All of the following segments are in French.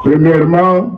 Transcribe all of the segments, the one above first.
Premièrement,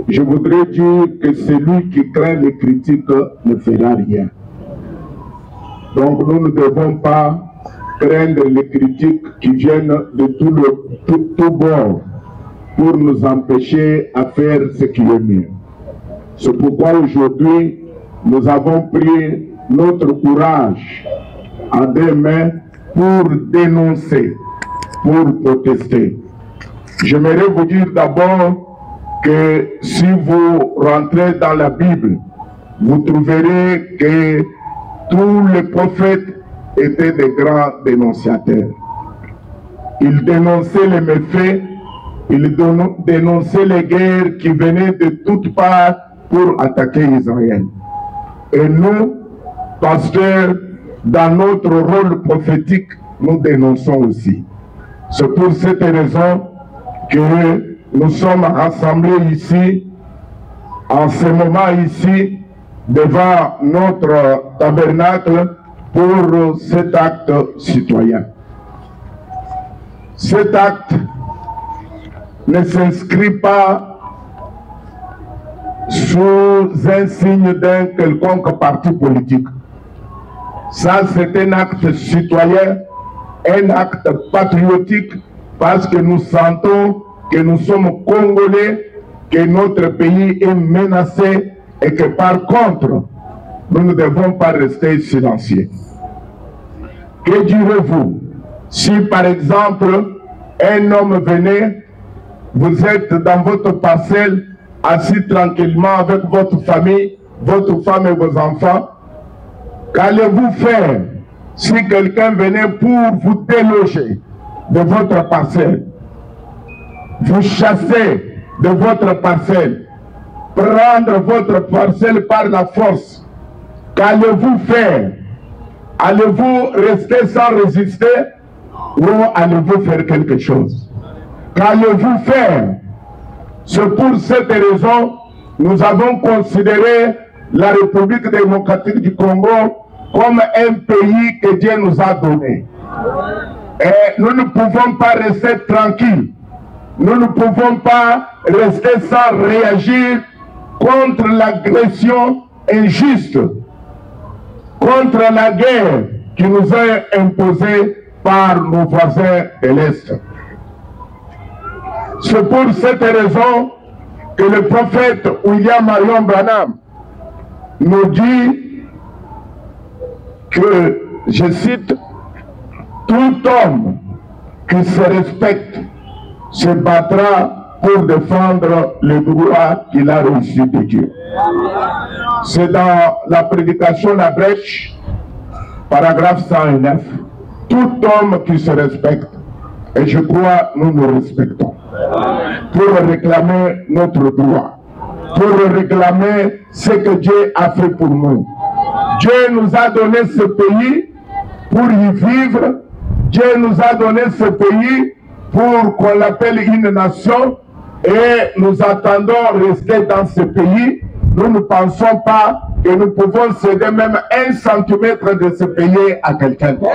je voudrais dire que celui qui craint les critiques ne fera rien. Donc nous ne devons pas craindre les critiques qui viennent de tout bord pour nous empêcher à faire ce qui est mieux. C'est pourquoi aujourd'hui, nous avons pris notre courage en deux mains pour dénoncer, pour protester. J'aimerais vous dire d'abord que si vous rentrez dans la Bible, vous trouverez que tous les prophètes étaient des grands dénonciateurs. Ils dénonçaient les méfaits, ils dénonçaient les guerres qui venaient de toutes parts pour attaquer Israël. Et nous, pasteurs, dans notre rôle prophétique, nous dénonçons aussi. C'est pour cette raison que nous sommes rassemblés ici, en ce moment ici, devant notre tabernacle pour cet acte citoyen. Cet acte ne s'inscrit pas sous un signe d'un quelconque parti politique. Ça, c'est un acte citoyen, un acte patriotique, parce que nous sentons que nous sommes Congolais, que notre pays est menacé et que par contre, nous ne devons pas rester silencieux. Que direz-vous si par exemple un homme venait, vous êtes dans votre parcelle, assis tranquillement avec votre famille, votre femme et vos enfants, qu'allez-vous faire si quelqu'un venait pour vous déloger de votre parcelle, vous chasser de votre parcelle, prendre votre parcelle par la force? Qu'allez-vous faire? Allez-vous rester sans résister ou allez-vous faire quelque chose? Qu'allez-vous faire? C'est pour cette raison que nous avons considéré la République démocratique du Congo comme un pays que Dieu nous a donné. Et nous ne pouvons pas rester tranquilles. Nous ne pouvons pas rester sans réagir contre l'agression injuste, contre la guerre qui nous est imposée par nos voisins de l'Est. C'est pour cette raison que le prophète William Marion Branham nous dit que, je cite, « Tout homme qui se respecte se battra pour défendre le droit qu'il a reçu de Dieu. » C'est dans la prédication La Brèche, paragraphe 109. Tout homme qui se respecte, et je crois nous nous respectons, pour réclamer notre droit, pour réclamer ce que Dieu a fait pour nous. Dieu nous a donné ce pays pour y vivre. Dieu nous a donné ce pays pour qu'on l'appelle une nation, et nous attendons rester dans ce pays. Nous ne pensons pas que nous pouvons céder même 1 centimètre de ce pays à quelqu'un d'autre.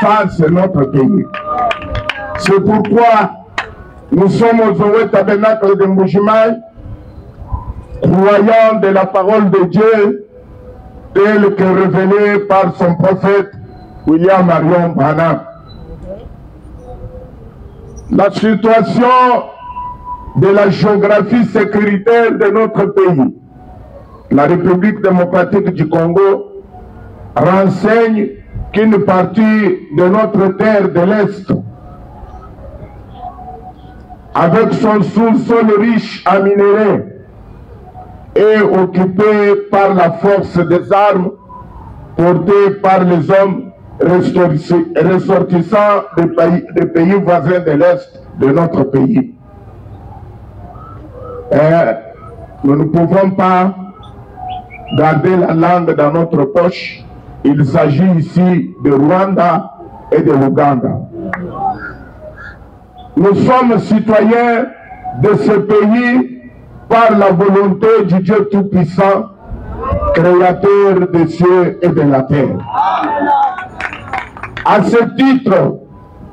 Ça, c'est notre pays. C'est pourquoi nous sommes au Zoé Tabernacle de Mbujimayi, croyants de la parole de Dieu, telle que révélée par son prophète William Marion Branham. La situation de la géographie sécuritaire de notre pays, la République démocratique du Congo, renseigne qu'une partie de notre terre de l'Est, avec son sous-sol riche en minerais, est occupée par la force des armes portée par les hommes ressortissants des pays voisins de l'Est de notre pays. Et nous ne pouvons pas garder la langue dans notre poche. Il s'agit ici de Rwanda et de l'Ouganda. Nous sommes citoyens de ce pays par la volonté du Dieu Tout-Puissant, créateur des cieux et de la terre. À ce titre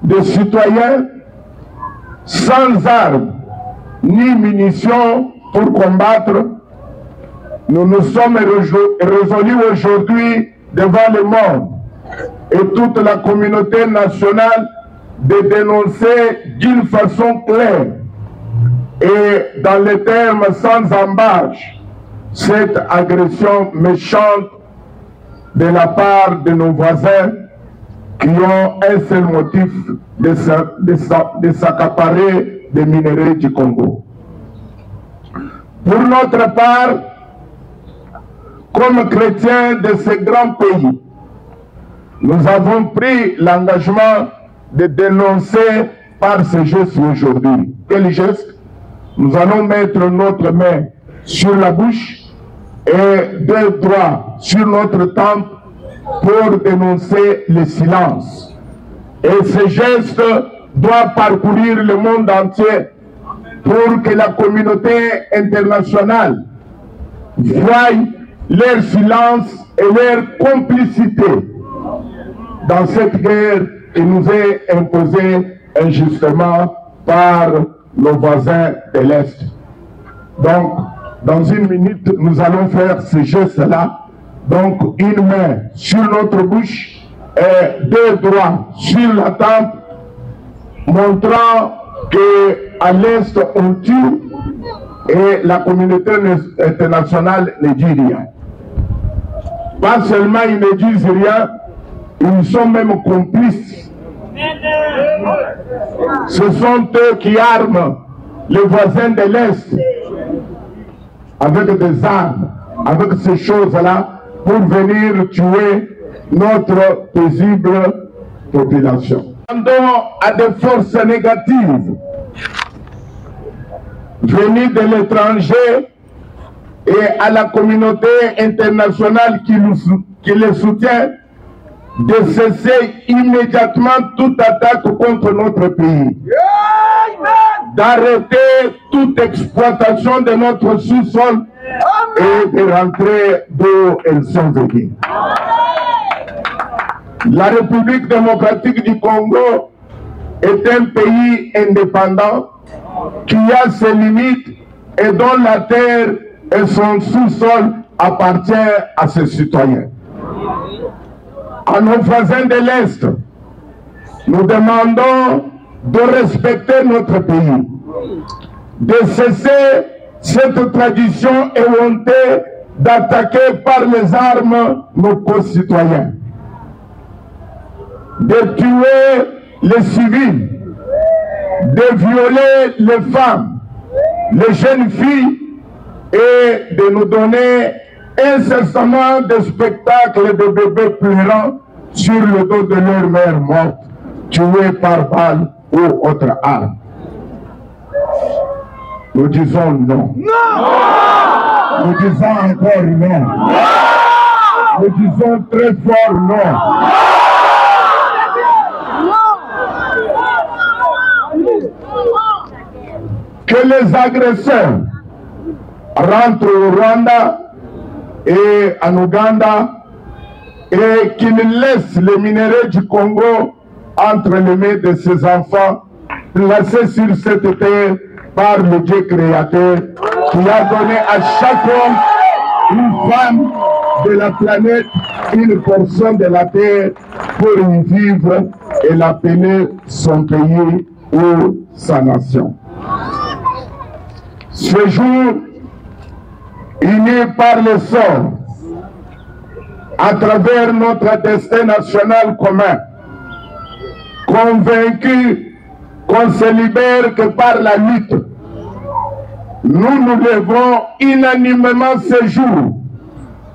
de citoyens, sans armes ni munitions pour combattre, nous nous sommes résolus aujourd'hui devant le monde et toute la communauté nationale de dénoncer d'une façon claire et dans les termes sans embâche cette agression méchante de la part de nos voisins qui ont un seul motif de s'accaparer des minerais du Congo. Pour notre part, comme chrétiens de ce grand pays, nous avons pris l'engagement de dénoncer par ce geste aujourd'hui. Quel geste? Nous allons mettre notre main sur la bouche et deux doigts sur notre tempe pour dénoncer le silence. Et ce geste doit parcourir le monde entier pour que la communauté internationale voie leur silence et leur complicité dans cette guerre qui nous est imposée injustement par nos voisins de l'Est. Donc, dans une minute, nous allons faire ce geste-là. Donc, une main sur notre bouche et deux doigts sur la tempe, montrant qu'à l'Est, on tue et la communauté internationale ne dit rien. Pas seulement ils ne disent rien, ils sont même complices. Ce sont eux qui arment les voisins de l'Est avec des armes, avec ces choses-là, pour venir tuer notre paisible population. Demandons à des forces négatives venues de l'étranger et à la communauté internationale qui les soutient de cesser immédiatement toute attaque contre notre pays, d'arrêter toute exploitation de notre sous-sol et de rentrer d'où elles sont venues. La République démocratique du Congo est un pays indépendant qui a ses limites et dont la terre et son sous-sol appartiennent à ses citoyens. À nos voisins de l'Est, nous demandons de respecter notre pays, de cesser cette tradition éhontée d'attaquer par les armes nos concitoyens, de tuer les civils, de violer les femmes, les jeunes filles et de nous donner incessamment des spectacles de bébés pleurant sur le dos de leur mère morte, tuée par balle ou autre arme. Nous disons non. Non! Nous disons encore non. Non! Nous disons très fort non. Que les agresseurs rentrent au Rwanda et en Ouganda et qu'ils laissent les minerais du Congo entre les mains de ces enfants placés sur cette terre par le Dieu créateur qui a donné à chaque homme, une femme de la planète, une portion de la terre pour y vivre et l'appeler son pays ou sa nation. Ce jour, unis par le sort, à travers notre destin national commun, convaincus qu'on se libère que par la lutte, nous nous lèverons unanimement ce jour,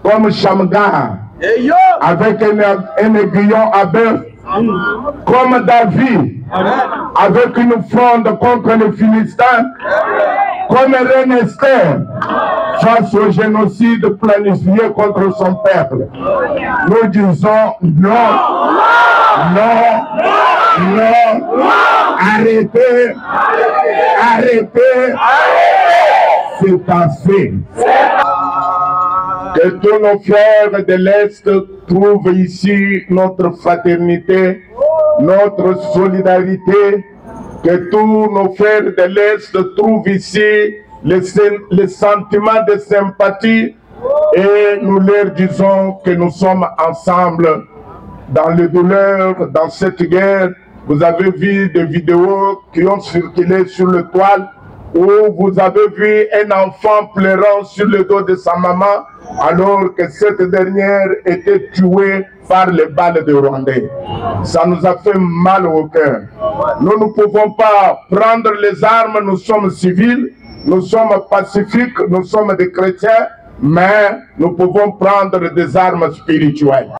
comme Shamgar, avec un aiguillon à bœuf, comme David, avec une fronde contre les Philistins, comme Reine Esther, face au génocide planifié contre son peuple. Nous disons non, non, non, arrêtez, arrêtez, c'est assez. Que tous nos frères de l'Est trouvent ici notre fraternité, notre solidarité, que tous nos frères de l'Est trouvent ici les sentiments de sympathie et nous leur disons que nous sommes ensemble dans les douleurs, dans cette guerre. Vous avez vu des vidéos qui ont circulé sur le toile où vous avez vu un enfant pleurant sur le dos de sa maman alors que cette dernière était tuée par les balles de Rwandais. Ça nous a fait mal au cœur. Nous ne pouvons pas prendre les armes, nous sommes civils, nous sommes pacifiques, nous sommes des chrétiens, mais nous pouvons prendre des armes spirituelles.